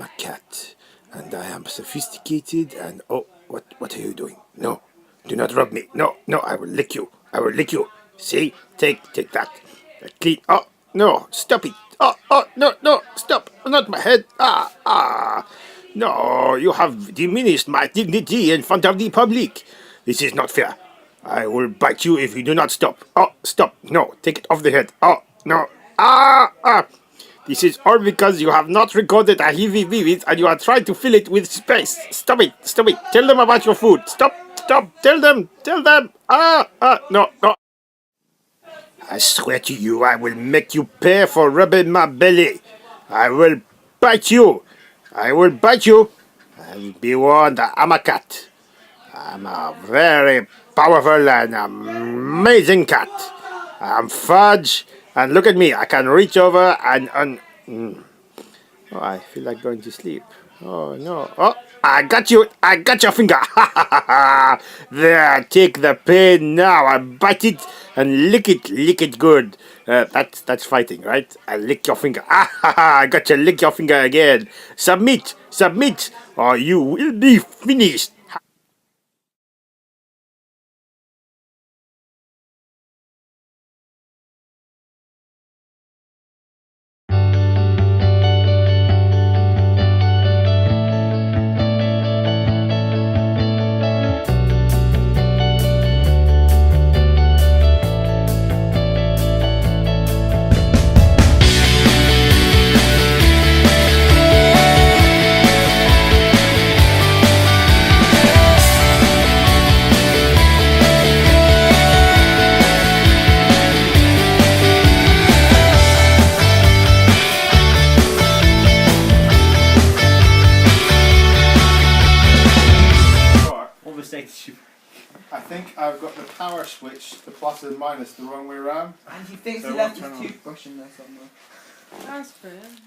am a cat, and I am sophisticated. And oh, what are you doing? No, do not rub me. No, no, I will lick you. I will lick you. See, take that. Clean. Oh no, stop it. Oh no, no, stop. Not my head. No, you have diminished my dignity in front of the public. This is not fair. I will bite you if you do not stop. Oh, stop. No, take it off the head. Oh, no. This is all because you have not recorded a Hfvb and you are trying to fill it with space. Stop it. Stop it. Tell them about your food. Stop. Stop. Tell them. Tell them. No, no. I swear to you, I will make you pay for rubbing my belly. I will bite you. I will bite you. And be warned, I'm a cat. I'm a very powerful and amazing cat. I'm Fudge, and look at me. I can reach over and Oh, I feel like going to sleep. Oh no! Oh, I got you! I got your finger! There, take the pain now. I bite it and lick it. Lick it good. That's fighting, right? I lick your finger. I got you. Lick your finger again. Submit, submit, or you will be finished. I think I've got the power switch, the plus and minus, the wrong way around. And he thinks So he left what his turn on? toothbrush in there somewhere. That's brilliant.